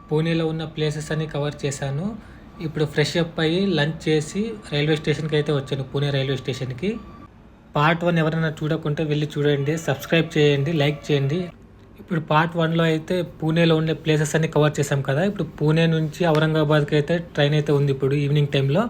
పూణేలో ఉన్న ప్లేసెస్ అన్ని కవర్ చేశాను. ఇప్పుడు ఫ్రెష్ అప్ అయ్యి లంచ్ చేసి రైల్వే స్టేషన్కి అయితే వచ్చాను, పూణే రైల్వే స్టేషన్కి. పార్ట్ 1 ఎవరైనా చూడకుంటే వెళ్ళి చూడండి, సబ్స్క్రైబ్ చేయండి, లైక్ చేయండి. ఇప్పుడు పార్ట్ 1లో అయితే పూణేలో ఉండే ప్లేసెస్ అన్ని కవర్ చేశాం కదా. ఇప్పుడు పూణే నుంచి ఔరంగాబాద్కి అయితే ట్రైన్ అయితే ఉంది ఇప్పుడు ఈవినింగ్ టైంలో.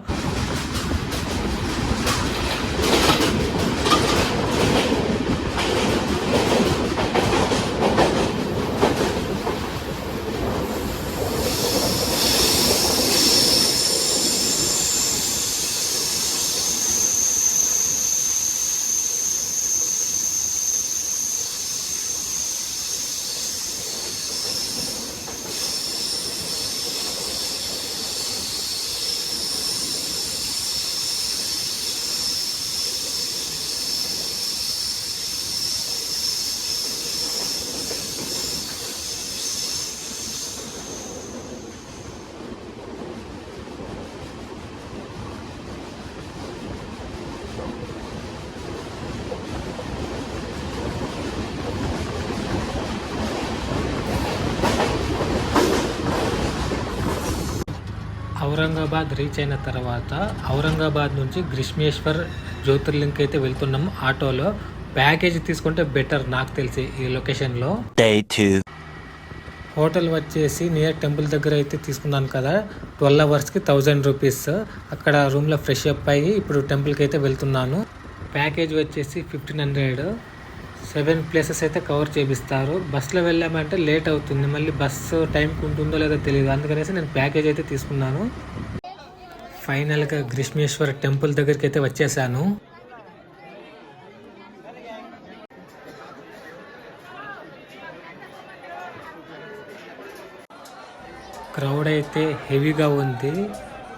ఔరంగాబాద్ రీచ్ అయిన తర్వాత ఔరంగాబాద్ నుంచి గ్రిష్మేశ్వర్ జ్యోతిర్లింగ్ అయితే వెళ్తున్నాము ఆటోలో. ప్యాకేజ్ తీసుకుంటే బెటర్ నాకు తెలిసి ఈ లొకేషన్లో. హోటల్ వచ్చేసి నియర్ టెంపుల్ దగ్గర అయితే తీసుకున్నాను కదా, 12 అవర్స్కి 1000 రూపీస్. అక్కడ రూమ్లో ఫ్రెష్ అప్ అయ్యి ఇప్పుడు టెంపుల్కి అయితే వెళ్తున్నాను. ప్యాకేజ్ వచ్చేసి 1500. 7 ప్లేసెస్ అయితే కవర్ చేపిస్తారు. బస్సులో వెళ్ళామంటే లేట్ అవుతుంది, మళ్ళీ బస్సు టైంకి ఉంటుందో లేదో తెలియదు, అందుకనేసి నేను ప్యాకేజ్ అయితే తీసుకున్నాను. ఫైనల్గా గ్రిష్మేశ్వర్ టెంపుల్ దగ్గరికి అయితే వచ్చేసాను. క్రౌడ్ అయితే హెవీగా ఉంది.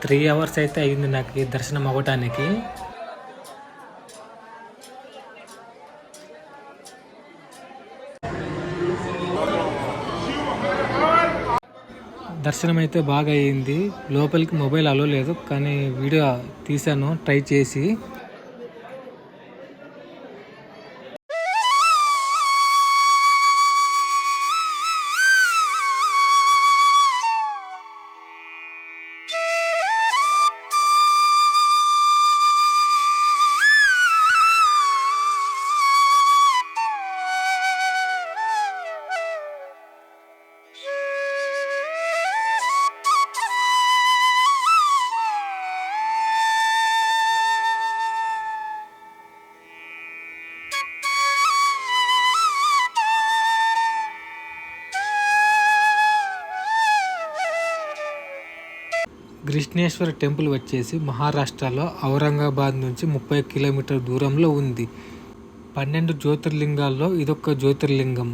3 అవర్స్ అయితే అయింది నాకు ఈ దర్శనం అవ్వటానికి. దర్శనం అయితే బాగా అయ్యింది. లోపలికి మొబైల్ అలో లేదు, కానీ వీడియో తీశాను ట్రై చేసి. గ్రిష్ణేశ్వర టెంపుల్ వచ్చేసి మహారాష్ట్రలో ఔరంగాబాద్ నుంచి 30 కిలోమీటర్ దూరంలో ఉంది. 12 జ్యోతిర్లింగాల్లో ఇదొక జ్యోతిర్లింగం.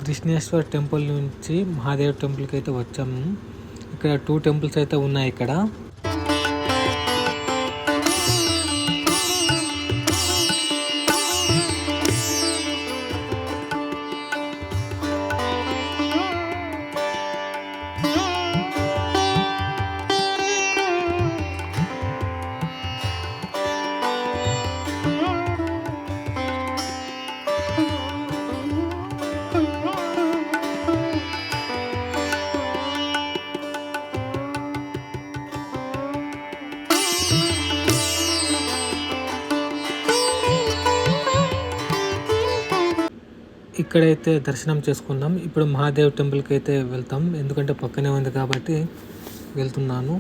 గ్రిష్ణేశ్వర టెంపుల్ నుంచి మహాదేవ్ టెంపుల్కి అయితే వచ్చాము. ఇక్కడ 2 టెంపుల్స్ అయితే ఉన్నాయి ఇక్కడ. ఇక్కడైతే దర్శనం చేసుకున్నాం. ఇప్పుడు మహాదేవ్ టెంపుల్కి అయితే వెళ్తాం, ఎందుకంటే పక్కనే ఉంది కాబట్టి వెళ్తున్నాను.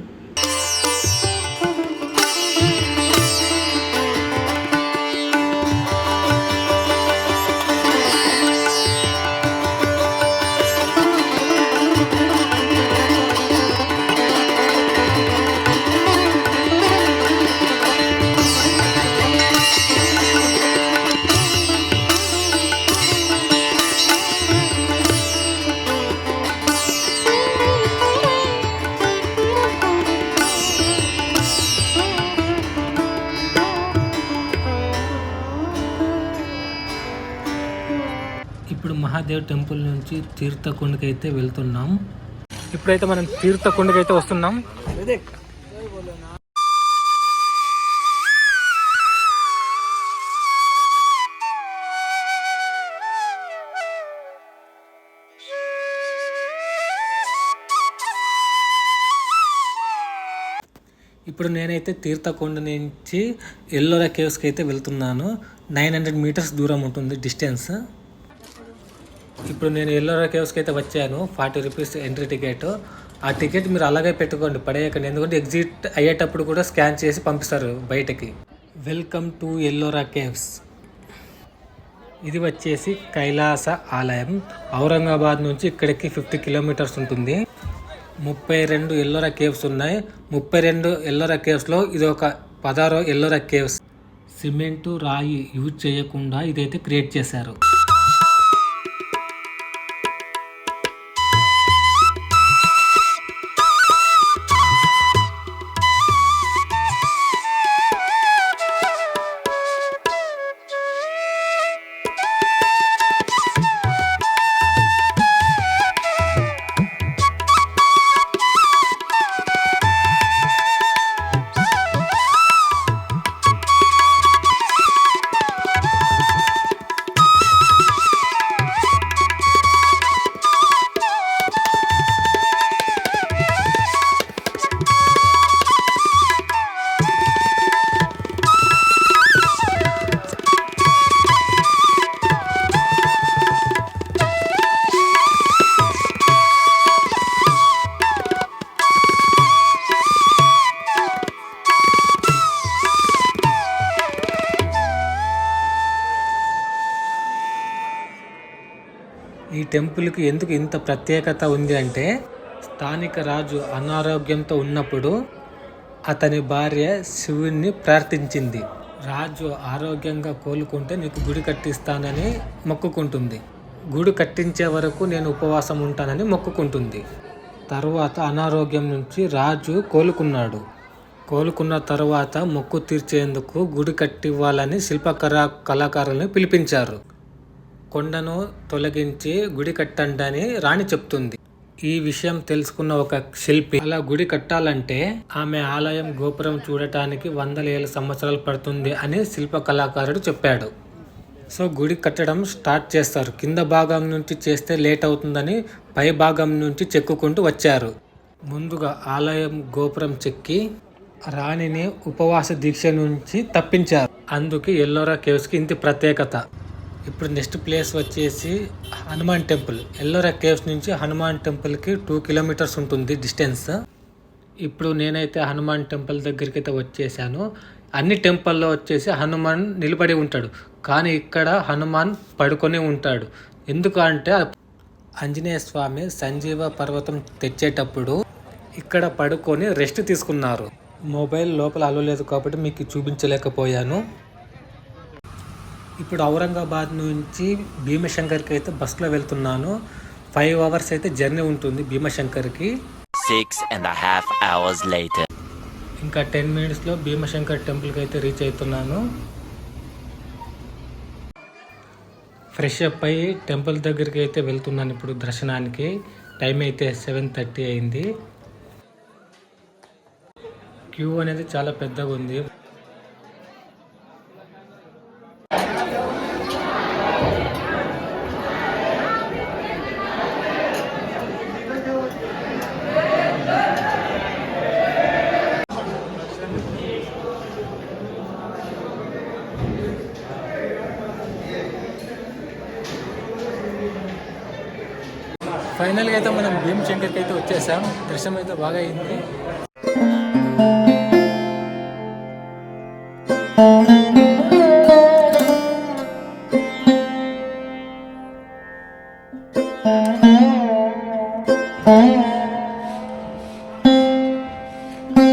ఇప్పుడు మహాదేవ్ టెంపుల్ నుంచి తీర్థకొండకి అయితే వెళ్తున్నాం. ఇప్పుడైతే మనం తీర్థకొండకి అయితే వస్తున్నాం. ఇప్పుడు నేనైతే తీర్థకొండ నుంచి ఎల్లోరా కేవ్స్కి అయితే వెళ్తున్నాను. 900 మీటర్స్ దూరం ఉంటుంది డిస్టెన్స్. ఇప్పుడు నేను ఎల్లోరా కేవ్స్కి అయితే వచ్చాను. 40 రూపీస్ ఎంట్రీ టికెట్. ఆ టికెట్ మీరు అలాగే పెట్టుకోండి, పడేయకండి. ఎందుకంటే ఎగ్జిట్ అయ్యేటప్పుడు కూడా స్కాన్ చేసి పంపిస్తారు బయటకి. Welcome to Ellora caves. ఇది వచ్చేసి కైలాస ఆలయం. ఔరంగాబాద్ నుంచి ఇక్కడికి 50 కిలోమీటర్స్ ఉంటుంది. 32 ఎల్లోరా కేవ్స్ ఉన్నాయి. 32 ఎల్లోరా కేవ్స్లో ఇది ఒక 16 ఎల్లోరా కేవ్స్. సిమెంటు రాయి యూజ్ చేయకుండా ఇదైతే క్రియేట్ చేశారు. ఈ టెంపుల్కి ఎందుకు ఇంత ప్రత్యేకత ఉంది అంటే, స్థానిక రాజు అనారోగ్యంతో ఉన్నప్పుడు అతని భార్య శివుణ్ణి ప్రార్థించింది. రాజు ఆరోగ్యంగా కోలుకుంటే నీకు గుడి కట్టిస్తానని మొక్కుకుంటుంది. గుడి కట్టించే వరకు నేను ఉపవాసం ఉంటానని మొక్కుకుంటుంది. తరువాత అనారోగ్యం నుంచి రాజు కోలుకున్నాడు. కోలుకున్న తరువాత మొక్కు తీర్చేందుకు గుడి కట్టివ్వాలని కళాకారులను పిలిపించారు. కొండను తొలగించి గుడి కట్టండి అని రాణి చెప్తుంది. ఈ విషయం తెలుసుకున్న ఒక శిల్పి అలా గుడి కట్టాలంటే ఆమె ఆలయం గోపురం చూడటానికి 100 సంవత్సరాలు పడుతుంది అని శిల్ప కళాకారుడు చెప్పాడు. సో గుడి కట్టడం స్టార్ట్ చేస్తారు. కింద భాగం నుంచి చేస్తే లేట్ అవుతుందని పై భాగం నుంచి చెక్కుకుంటూ వచ్చారు. ముందుగా ఆలయం గోపురం చెక్కి రాణిని ఉపవాస దీక్ష నుంచి తప్పించారు. అందుకే ఎల్లోరా కేవ్స్కి ఇంత ప్రత్యేకత. ఇప్పుడు నెక్స్ట్ ప్లేస్ వచ్చేసి హనుమాన్ టెంపుల్. ఎల్లోరా కేవ్స్ నుంచి హనుమాన్ టెంపుల్కి 2 కిలోమీటర్స్ ఉంటుంది డిస్టెన్స్. ఇప్పుడు నేనైతే హనుమాన్ టెంపుల్ దగ్గరికి అయితే వచ్చేసాను. అన్ని టెంపుల్లో వచ్చేసి హనుమాన్ నిలబడి ఉంటాడు, కానీ ఇక్కడ హనుమాన్ పడుకొని ఉంటాడు. ఎందుకు అంటే ఆంజనేయ స్వామి సంజీవ పర్వతం తెచ్చేటప్పుడు ఇక్కడ పడుకొని రెస్ట్ తీసుకున్నారు. మొబైల్ లోపల అలవలేదు కాబట్టి మీకు చూపించలేకపోయాను. ఇప్పుడు ఔరంగాబాద్ నుంచి భీమశంకర్కి అయితే బస్సులో వెళ్తున్నాను. 5 అవర్స్ అయితే జర్నీ ఉంటుంది భీమశంకర్కి. 6.5 hours later. ఇంకా 10 మినిట్స్లో భీమశంకర్ టెంపుల్కి అయితే రీచ్ అవుతున్నాను. ఫ్రెష్ అప్ అయ్యి టెంపుల్ దగ్గరికి అయితే వెళ్తున్నాను ఇప్పుడు దర్శనానికి. టైం అయితే 7:30 అయింది. క్యూ అనేది చాలా పెద్దగా ఉంది. ఫైనల్గా అయితే మనం భీమశంకర్కి అయితే వచ్చేసాం. దర్శనం అయితే బాగా అయింది.